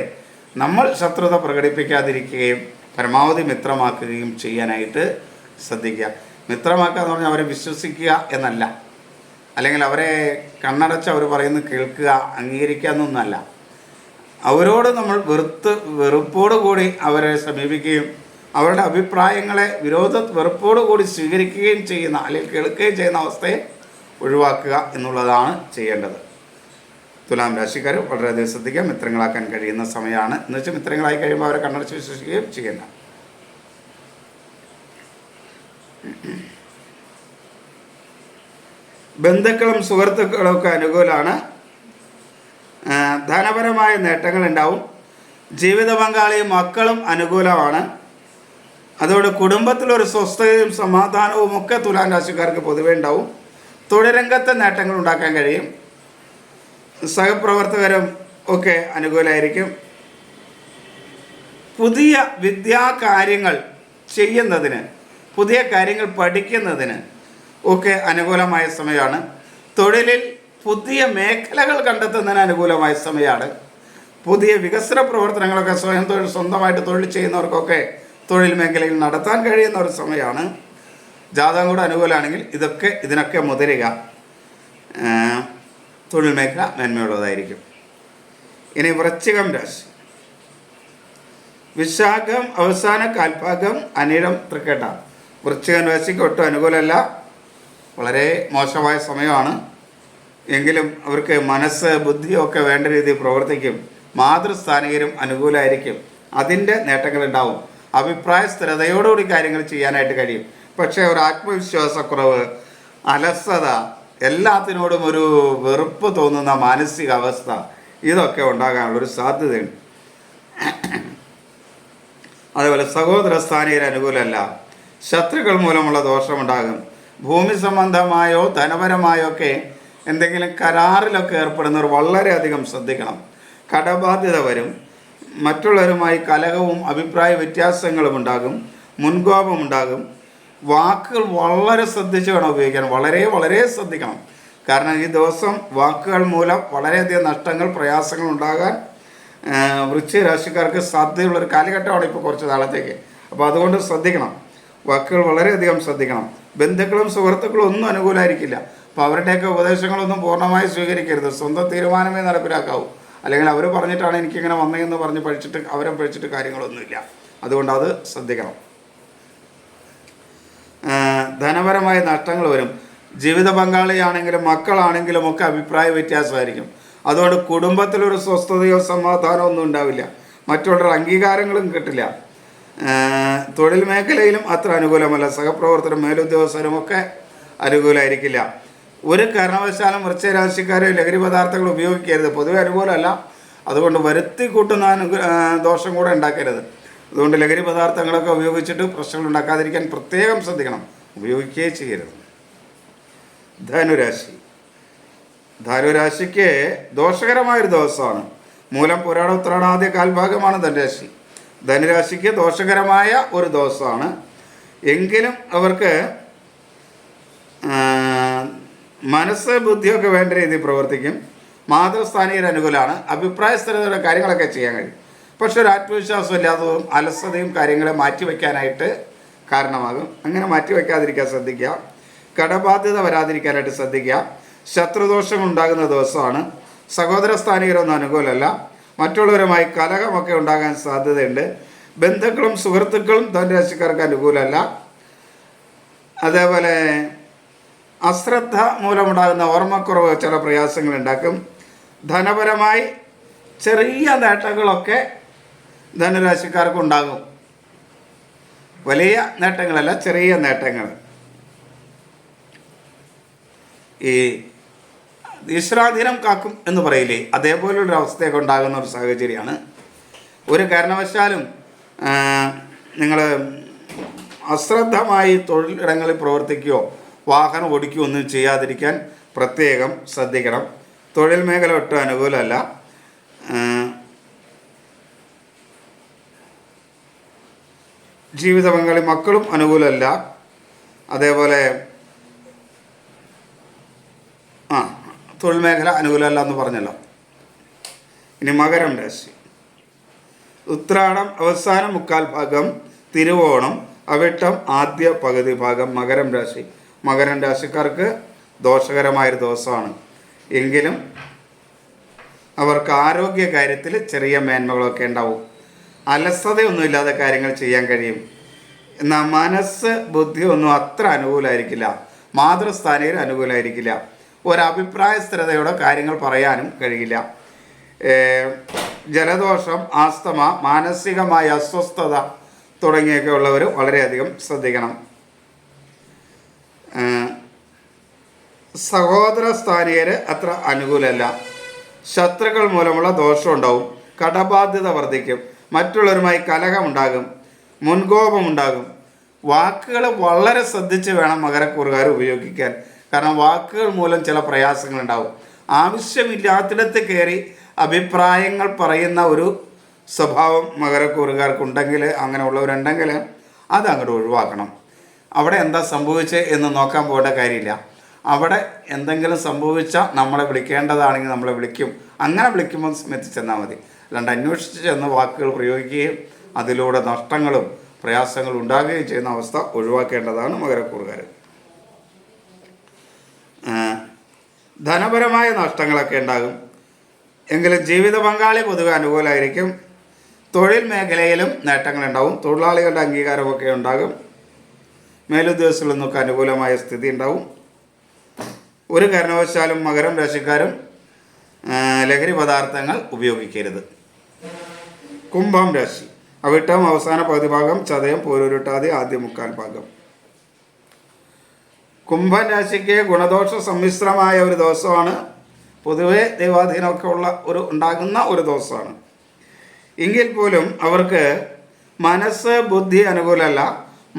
നമ്മൾ ശത്രുത പ്രകടിപ്പിക്കാതിരിക്കുകയും പരമാവധി മിത്രമാക്കുകയും ചെയ്യാനായിട്ട് ശ്രദ്ധിക്കുക. മിത്രമാക്കുക എന്ന് പറഞ്ഞാൽ അവരെ വിശ്വസിക്കുക എന്നല്ല, അല്ലെങ്കിൽ അവരെ കണ്ണടച്ച് അവർ പറയുന്നത് കേൾക്കുക, അംഗീകരിക്കുക എന്നൊന്നല്ല. അവരോട് നമ്മൾ വെറുപ്പോടു കൂടി അവരെ സമീപിക്കുകയും അവരുടെ അഭിപ്രായങ്ങളെ വെറുപ്പോടു കൂടി സ്വീകരിക്കുകയും ചെയ്യുന്ന, അല്ലെങ്കിൽ കേൾക്കുകയും ചെയ്യുന്ന അവസ്ഥയെ ഒഴിവാക്കുക എന്നുള്ളതാണ് ചെയ്യേണ്ടത്. തുലാം രാശിക്കാർ വളരെയധികം ശ്രദ്ധിക്കുക. മിത്രങ്ങളാക്കാൻ കഴിയുന്ന സമയമാണ്. എന്ന് വെച്ചാൽ മിത്രങ്ങളായി കഴിയുമ്പോൾ അവരെ കണ്ണടച്ച് വിശ്വസിക്കുകയും ചെയ്യേണ്ട. ബന്ധുക്കളും സുഹൃത്തുക്കളും ഒക്കെ അനുകൂലമാണ്. ധനപരമായ നേട്ടങ്ങൾ ഉണ്ടാവും. ജീവിത പങ്കാളിയും മക്കളും അനുകൂലമാണ്. അതോടെ കുടുംബത്തിലൊരു സ്വസ്ഥതയും സമാധാനവും ഒക്കെ തുലാം രാശിക്കാർക്ക് പൊതുവെ ഉണ്ടാവും. തൊഴിൽരംഗത്തെ നേട്ടങ്ങൾ ഉണ്ടാക്കാൻ കഴിയും. സഹപ്രവർത്തകരും ഒക്കെ അനുകൂലമായിരിക്കും. പുതിയ വിദ്യാകാര്യങ്ങൾ ചെയ്യുന്നതിന്, പുതിയ കാര്യങ്ങൾ പഠിക്കുന്നതിന് ഒക്കെ അനുകൂലമായ സമയമാണ്. തൊഴിലിൽ പുതിയ മേഖലകൾ കണ്ടെത്തുന്നതിന് അനുകൂലമായ സമയമാണ്. പുതിയ വികസന പ്രവർത്തനങ്ങളൊക്കെ സ്വന്തമായിട്ട് തൊഴിൽ ചെയ്യുന്നവർക്കൊക്കെ തൊഴിൽ മേഖലയിൽ നടത്താൻ കഴിയുന്ന ഒരു സമയമാണ്. ജാതകം കൂടെ അനുകൂലമാണെങ്കിൽ ഇതിനൊക്കെ മുതിരുക. തൊഴിൽ മേഖല മേന്മയുള്ളതായിരിക്കും. ഇനി വൃശ്ചികം രാശി. വിശാഖം അവസാന കാൽഭാഗം, അനിഴം തൃക്കേട്ട. വൃശ്ചികം രാശിക്ക് ഒട്ടും അനുകൂലമല്ല, വളരെ മോശമായ സമയമാണ്. എങ്കിലും അവർക്ക് മനസ്സ് ബുദ്ധിയൊക്കെ വേണ്ട രീതിയിൽ പ്രവർത്തിക്കും. മാതൃസ്ഥാനികരും അനുകൂലമായിരിക്കും. അതിൻ്റെ നേട്ടങ്ങളുണ്ടാവും. അഭിപ്രായ സ്ഥിരതയോടുകൂടി കാര്യങ്ങൾ ചെയ്യാനായിട്ട് കഴിയും. പക്ഷേ ഒരു ആത്മവിശ്വാസക്കുറവ്, അലസത, എല്ലാത്തിനോടും ഒരു വെറുപ്പ് തോന്നുന്ന മാനസികാവസ്ഥ, ഇതൊക്കെ ഉണ്ടാകാനുള്ളൊരു സാധ്യതയുണ്ട്. അതുപോലെ സഹോദര സ്ഥാനീയർ അനുകൂലമല്ല. ശത്രുക്കൾ മൂലമുള്ള ദോഷമുണ്ടാകും. ഭൂമി സംബന്ധമായോ ധനപരമായോ ഒക്കെ എന്തെങ്കിലും കരാറിലൊക്കെ ഏർപ്പെടുന്നവർ വളരെയധികം ശ്രദ്ധിക്കണം. കടബാധ്യത വരും. മറ്റുള്ളവരുമായി കലഹവും അഭിപ്രായ വ്യത്യാസങ്ങളും ഉണ്ടാകും. മുൻകോപമുണ്ടാകും. വാക്കുകൾ വളരെ ശ്രദ്ധിച്ച് വേണം ഉപയോഗിക്കാൻ. വളരെ ശ്രദ്ധിക്കണം. കാരണം ഈ ദിവസം വാക്കുകൾ മൂലം വളരെയധികം നഷ്ടങ്ങൾ, പ്രയാസങ്ങൾ ഉണ്ടാകാൻ വൃശ്ചിക രാശിക്കാർക്ക് സാധ്യതയുള്ളൊരു കാലഘട്ടമാണ് ഇപ്പോൾ കുറച്ച് നാളത്തേക്ക്. അപ്പോൾ അതുകൊണ്ട് ശ്രദ്ധിക്കണം. വാക്കുകൾ വളരെയധികം ശ്രദ്ധിക്കണം. ബന്ധുക്കളും സുഹൃത്തുക്കളും ഒന്നും അനുകൂലമായിരിക്കില്ല. അപ്പോൾ അവരുടെയൊക്കെ ഉപദേശങ്ങളൊന്നും പൂർണ്ണമായി സ്വീകരിക്കരുത്. സ്വന്തം തീരുമാനമേ നടപ്പിലാക്കാവൂ. അല്ലെങ്കിൽ അവർ പറഞ്ഞിട്ടാണ് എനിക്കിങ്ങനെ വന്നതെന്ന് പറഞ്ഞ് അവരെ പഠിച്ചിട്ട് കാര്യങ്ങളൊന്നുമില്ല. അതുകൊണ്ട് അത് ശ്രദ്ധിക്കണം. ധനപരമായ നഷ്ടങ്ങൾ വരും. ജീവിത പങ്കാളിയാണെങ്കിലും മക്കളാണെങ്കിലും ഒക്കെ അഭിപ്രായ വ്യത്യാസമായിരിക്കും. അതുകൊണ്ട് കുടുംബത്തിലൊരു സ്വസ്ഥതയോ സമാധാനമോ ഒന്നും ഉണ്ടാവില്ല. മറ്റുള്ളവരുടെ അംഗീകാരങ്ങളും കിട്ടില്ല. തൊഴിൽ മേഖലയിലും അത്ര അനുകൂലമല്ല. സഹപ്രവർത്തകരും മേലുദ്യോഗസ്ഥരും ഒക്കെ അനുകൂലമായിരിക്കില്ല. ഒരു കാരണവശാലും വൃശ്ചികരാശിക്കാർ ലഹരി പദാർത്ഥങ്ങൾ ഉപയോഗിക്കരുത്. പൊതുവെ അനുകൂലമല്ല, അതുകൊണ്ട് വരുത്തി കൂട്ടുന്ന ദോഷം കൂടെ ഉണ്ടാക്കരുത്. അതുകൊണ്ട് ലഹരി പദാർത്ഥങ്ങളൊക്കെ ഉപയോഗിച്ചിട്ട് പ്രശ്നങ്ങൾ ഉണ്ടാക്കാതിരിക്കാൻ പ്രത്യേകം ശ്രദ്ധിക്കണം, ഉപയോഗിക്കുകയേ ചെയ്യരുത്. ധനുരാശിക്ക് ദോഷകരമായൊരു ദിവസമാണ്. മൂലം പുരാട ഉത്രാടാദ്യ കാൽഭാഗമാണ് ധനുരാശി. ധനുരാശിക്ക് ദോഷകരമായ ഒരു ദിവസമാണ്. എങ്കിലും അവർക്ക് മനസ്സ് ബുദ്ധിയൊക്കെ വേണ്ട രീതിയിൽ പ്രവർത്തിക്കും. മാതൃസ്ഥാനീയർ അനുകൂലമാണ്. അഭിപ്രായ സ്ഥിരതയുടെ കാര്യങ്ങളൊക്കെ ചെയ്യാൻ കഴിയും. പക്ഷെ ഒരു ആത്മവിശ്വാസം ഇല്ലാത്തതും അലസതയും കാര്യങ്ങളെ മാറ്റിവെക്കാനായിട്ട് കാരണമാകും. അങ്ങനെ മാറ്റിവെക്കാതിരിക്കാൻ ശ്രദ്ധിക്കുക. കടബാധ്യത വരാതിരിക്കാനായിട്ട് ശ്രദ്ധിക്കുക. ശത്രുദോഷങ്ങൾ ഉണ്ടാകുന്ന ദിവസമാണ്. സഹോദര സ്ഥാനീയരൊന്നും അനുകൂലമല്ല. മറ്റുള്ളവരുമായി കലഹമൊക്കെ ഉണ്ടാകാൻ സാധ്യതയുണ്ട്. ബന്ധുക്കളും സുഹൃത്തുക്കളും ധനുരാശിക്കാർക്ക് അനുകൂലമല്ല. അതേപോലെ അശ്രദ്ധ മൂലമുണ്ടാകുന്ന ഓർമ്മക്കുറവ് ചില പ്രയാസങ്ങൾ ഉണ്ടാക്കും. ധനപരമായി ചെറിയ നേട്ടങ്ങളൊക്കെ ധനുരാശിക്കാർക്ക് ഉണ്ടാകും. വലിയ നേട്ടങ്ങളല്ല, ചെറിയ നേട്ടങ്ങൾ. ഈ ഈശ്വരാധീനം കാക്കും എന്ന് പറയില്ലേ, അതേപോലുള്ളൊരു അവസ്ഥയൊക്കെ ഉണ്ടാകുന്ന ഒരു സാഹചര്യമാണ്. ഒരു കാരണവശാലും നിങ്ങൾ അശ്രദ്ധമായി തൊഴിലിടങ്ങളിൽ പ്രവർത്തിക്കുകയോ വാഹനം ഓടിക്കുകയോ ഒന്നും ചെയ്യാതിരിക്കാൻ പ്രത്യേകം ശ്രദ്ധിക്കണം. തൊഴിൽ മേഖല ഒട്ടും അനുകൂലമല്ല. ജീവിത പങ്കാളി മക്കളും അനുകൂലമല്ല. അതേപോലെ തൊഴിൽ മേഖല അനുകൂലമല്ല എന്ന് പറഞ്ഞല്ലോ. ഇനി മകരം രാശി. ഉത്രാടം അവസാന മുക്കാൽ ഭാഗം, തിരുവോണം അവിട്ടം ആദ്യ പകുതി ഭാഗം മകരം രാശി. മകരം രാശിക്കാർക്ക് ദോഷകരമായൊരു ദിവസമാണ്. എങ്കിലും അവർക്ക് ആരോഗ്യ കാര്യത്തിൽ ചെറിയ മേന്മകളൊക്കെ ഉണ്ടാവും. അലസതയൊന്നുമില്ലാതെ കാര്യങ്ങൾ ചെയ്യാൻ കഴിയും. എന്നാൽ മനസ്സ് ബുദ്ധി ഒന്നും അത്ര അനുകൂലമായിരിക്കില്ല. മാതൃസ്ഥാനീയർ അനുകൂലമായിരിക്കില്ല. ഒരഭിപ്രായ സ്ഥിരതയോടെ കാര്യങ്ങൾ പറയാനും കഴിയില്ല. ജലദോഷം, ആസ്തമ, മാനസികമായ അസ്വസ്ഥത തുടങ്ങിയൊക്കെ ഉള്ളവർ വളരെയധികം ശ്രദ്ധിക്കണം. സഹോദര സ്ഥാനീയർ അത്ര അനുകൂലമല്ല. ശത്രുക്കൾ മൂലമുള്ള ദോഷം ഉണ്ടാവും. കടബാധ്യത വർദ്ധിക്കും. മറ്റുള്ളവരുമായി കലഹമുണ്ടാകും. മുൻകോപമുണ്ടാകും. വാക്കുകൾ വളരെ ശ്രദ്ധിച്ച് വേണം മകരക്കൂറുകാർ ഉപയോഗിക്കാൻ. കാരണം വാക്കുകൾ മൂലം ചില പ്രയാസങ്ങളുണ്ടാവും. ആവശ്യമില്ലാത്തിടത്ത് കയറി അഭിപ്രായങ്ങൾ പറയുന്ന ഒരു സ്വഭാവം മകരക്കൂറുകാർക്കുണ്ടെങ്കിൽ, അങ്ങനെയുള്ളവരുണ്ടെങ്കിൽ അത് അങ്ങോട്ട് ഒഴിവാക്കണം. അവിടെ എന്താ സംഭവിച്ചത് എന്ന് നോക്കാൻ പോകേണ്ട കാര്യമില്ല. അവിടെ എന്തെങ്കിലും സംഭവിച്ചാൽ നമ്മളെ വിളിക്കേണ്ടതാണെങ്കിൽ നമ്മളെ വിളിക്കും. അങ്ങനെ വിളിക്കുമ്പോൾ സമയത്ത് ചെന്നാൽ മതി. അല്ലാണ്ട് അന്വേഷിച്ച് ചെന്ന് വാക്കുകൾ പ്രയോഗിക്കുകയും അതിലൂടെ നഷ്ടങ്ങളും പ്രയാസങ്ങളും ഉണ്ടാകുകയും ചെയ്യുന്ന അവസ്ഥ ഒഴിവാക്കേണ്ടതാണ് മകരക്കൂറുകാർ. ധനപരമായ നഷ്ടങ്ങളൊക്കെ ഉണ്ടാകും. എങ്കിലും ജീവിത പങ്കാളി പൊതുവെ അനുകൂലമായിരിക്കും. തൊഴിൽ മേഖലയിലും നേട്ടങ്ങളുണ്ടാവും. തൊഴിലാളികളുടെ അംഗീകാരമൊക്കെ ഉണ്ടാകും. മേലുദ്യോഗസ്ഥരിൽ നിന്നൊക്കെ അനുകൂലമായ സ്ഥിതി ഉണ്ടാവും. ഒരു കാരണവശാലും മകരം രാശിക്കാരും ലഹരി പദാർത്ഥങ്ങൾ ഉപയോഗിക്കരുത്. കുംഭം രാശി. അവിട്ടം അവസാന പകുതി ഭാഗം, ചതയം പോരൂരുട്ടാതി ആദ്യ മുക്കാൽ ഭാഗം. കുംഭം രാശിക്ക് ഗുണദോഷ സമ്മിശ്രമായ ഒരു ദിവസമാണ്. പൊതുവെ ദൈവാധീനമൊക്കെ ഉണ്ടാകുന്ന ഒരു ദിവസമാണ്. എങ്കിൽ പോലും അവർക്ക് മനസ്സ് ബുദ്ധി അനുകൂലമല്ല.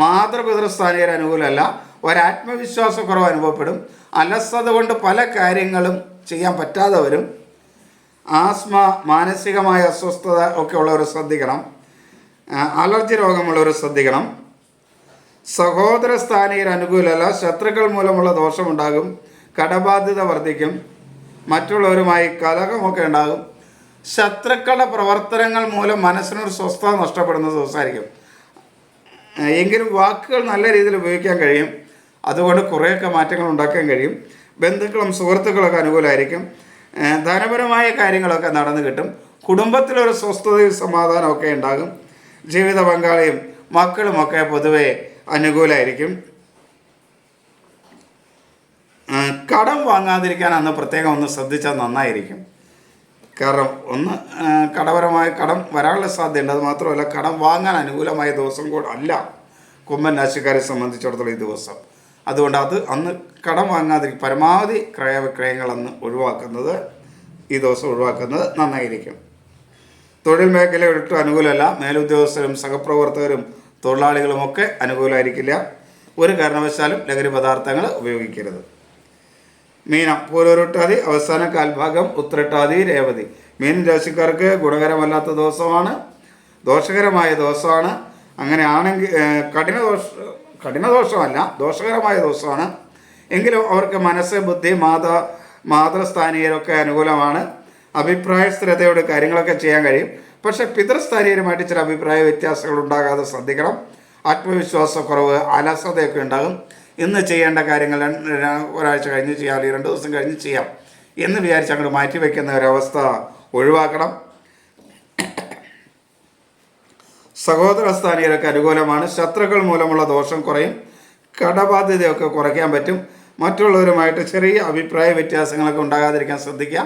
മാതൃപിതൃസ്ഥാനീയർ അനുകൂലമല്ല. ഒരാത്മവിശ്വാസക്കുറവ് അനുഭവപ്പെടും. അലസത കൊണ്ട് പല കാര്യങ്ങളും ചെയ്യാൻ പറ്റാതെ വരും. ആസ്മ, മാനസികമായ അസ്വസ്ഥത ഒക്കെ ഉള്ളവർ ശ്രദ്ധിക്കണം. അലർജി രോഗമുള്ളവർ ശ്രദ്ധിക്കണം. സഹോദര സ്ഥാനീയർ അനുകൂലമല്ല. ശത്രുക്കൾ മൂലമുള്ള ദോഷമുണ്ടാകും. കടബാധ്യത വർദ്ധിക്കും. മറ്റുള്ളവരുമായി കലഹമൊക്കെ ഉണ്ടാകും. ശത്രുക്കളുടെ പ്രവർത്തനങ്ങൾ മൂലം മനസ്സിനൊരു സ്വസ്ഥത നഷ്ടപ്പെടുന്ന ദിവസമായിരിക്കും. എങ്കിലും വാക്കുകൾ നല്ല രീതിയിൽ ഉപയോഗിക്കാൻ കഴിയും. അതുകൊണ്ട് കുറേയൊക്കെ മാറ്റങ്ങൾ ഉണ്ടാക്കാൻ കഴിയും. ബന്ധുക്കളും സുഹൃത്തുക്കളൊക്കെ അനുകൂലമായിരിക്കും. ധനപരമായ കാര്യങ്ങളൊക്കെ നടന്നു കിട്ടും. കുടുംബത്തിലൊരു സ്വസ്ഥതയും സമാധാനമൊക്കെ ഉണ്ടാകും. ജീവിത പങ്കാളിയും മക്കളുമൊക്കെ പൊതുവെ അനുകൂലമായിരിക്കും. കടം വാങ്ങാതിരിക്കാൻ അന്ന് പ്രത്യേകം ഒന്ന് ശ്രദ്ധിച്ചാൽ നന്നായിരിക്കും. കാരണം കടം വരാനുള്ള സാധ്യതയുണ്ട്. അത് മാത്രമല്ല, കടം വാങ്ങാൻ അനുകൂലമായ ദിവസം കൂടെ അല്ല കുംഭൻ രാശിക്കാരെ സംബന്ധിച്ചിടത്തോളം ഈ ദിവസം. അതുകൊണ്ട് അത് അന്ന് കടം വാങ്ങാതിരിക്കും. പരമാവധി ക്രയവിക്രയങ്ങൾ അന്ന് ഒഴിവാക്കുന്നത്, ഈ ദിവസം ഒഴിവാക്കുന്നത് നന്നായിരിക്കും. തൊഴിൽ മേഖല ഒട്ടും അനുകൂലമല്ല. മേലുദ്യോഗസ്ഥരും സഹപ്രവർത്തകരും തൊഴിലാളികളുമൊക്കെ അനുകൂലമായിരിക്കില്ല. ഒരു കാരണവശാലും ലഹരി പദാർത്ഥങ്ങൾ ഉപയോഗിക്കരുത്. മീനം, പൂരോരുട്ടാതി, അവസാന കാൽഭാഗം ഉത്രട്ടാതി, രേവതി. മീൻ രാശിക്കാർക്ക് ഗുണകരമല്ലാത്ത ദിവസമാണ്, ദോഷകരമായ ദിവസമാണ്. അങ്ങനെയാണെങ്കിൽ കഠിനദോഷമല്ല, ദോഷകരമായ ദിവസമാണ്. എങ്കിലും അവർക്ക് മനസ്സ്, ബുദ്ധി, മാതൃസ്ഥാനീയരൊക്കെ അനുകൂലമാണ്. അഭിപ്രായ സ്ഥിരതയോട് കാര്യങ്ങളൊക്കെ ചെയ്യാൻ കഴിയും. പക്ഷേ പിതൃസ്ഥാനീയരുമായിട്ട് ചില അഭിപ്രായ വ്യത്യാസങ്ങൾ ഉണ്ടാകാതെ ശ്രദ്ധിക്കണം. ആത്മവിശ്വാസക്കുറവ്, അലസതയൊക്കെ ഉണ്ടാകും. ഇന്ന് ചെയ്യേണ്ട കാര്യങ്ങൾ ഒരാഴ്ച കഴിഞ്ഞ് ചെയ്യാം, അല്ലെങ്കിൽ 2 ദിവസം കഴിഞ്ഞ് ചെയ്യാം എന്ന് വിചാരിച്ച് അങ്ങോട്ട് മാറ്റിവെക്കുന്ന ഒരവസ്ഥ ഒഴിവാക്കണം. സഹോദര സ്ഥാനീയരൊക്കെ അനുകൂലമാണ്. ശത്രുക്കൾ മൂലമുള്ള ദോഷം കുറയും. കടബാധ്യതയൊക്കെ കുറയ്ക്കാൻ പറ്റും. മറ്റുള്ളവരുമായിട്ട് ചെറിയ അഭിപ്രായ വ്യത്യാസങ്ങളൊക്കെ ഉണ്ടാകാതിരിക്കാൻ ശ്രദ്ധിക്കുക.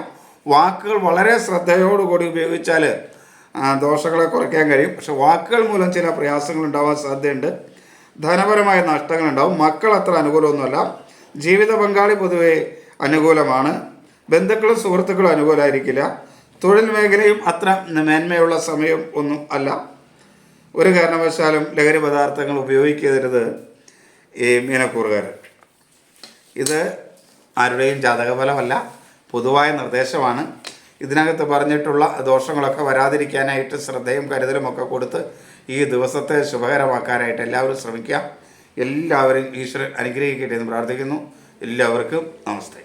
വാക്കുകൾ വളരെ ശ്രദ്ധയോടുകൂടി ഉപയോഗിച്ചാൽ ദോഷങ്ങളെ കുറയ്ക്കാൻ കഴിയും. പക്ഷെ വാക്കുകൾ മൂലം ചില പ്രയാസങ്ങൾ ഉണ്ടാവാൻ സാധ്യതയുണ്ട്. ധനപരമായ നഷ്ടങ്ങളുണ്ടാവും. മക്കൾ അത്ര അനുകൂലമൊന്നുമല്ല. ജീവിത പങ്കാളി പൊതുവെ അനുകൂലമാണ്. ബന്ധുക്കളും സുഹൃത്തുക്കളും അനുകൂലമായിരിക്കില്ല. തൊഴിൽ മേഖലയും അത്ര മേന്മയുള്ള സമയം ഒന്നും അല്ല. ഒരു കാരണവശാലും ലഹരി പദാർത്ഥങ്ങൾ ഉപയോഗിക്കരുത് ഈ മീനക്കൂറുകാർ. ഇത് ആരുടെയും ജാതകഫലമല്ല, പൊതുവായ നിർദ്ദേശമാണ്. ഇതിനകത്ത് പറഞ്ഞിട്ടുള്ള ദോഷങ്ങളൊക്കെ വരാതിരിക്കാനായിട്ട് ശ്രദ്ധയും കരുതലും ഒക്കെ കൊടുത്ത് ഈ ദിവസത്തെ ശുഭകരമാക്കാനായിട്ട് എല്ലാവരും ശ്രമിക്കുക. എല്ലാവരും ഈശ്വരൻ അനുഗ്രഹിക്കട്ടെ എന്ന് പ്രാർത്ഥിക്കുന്നു. എല്ലാവർക്കും നമസ്തേ.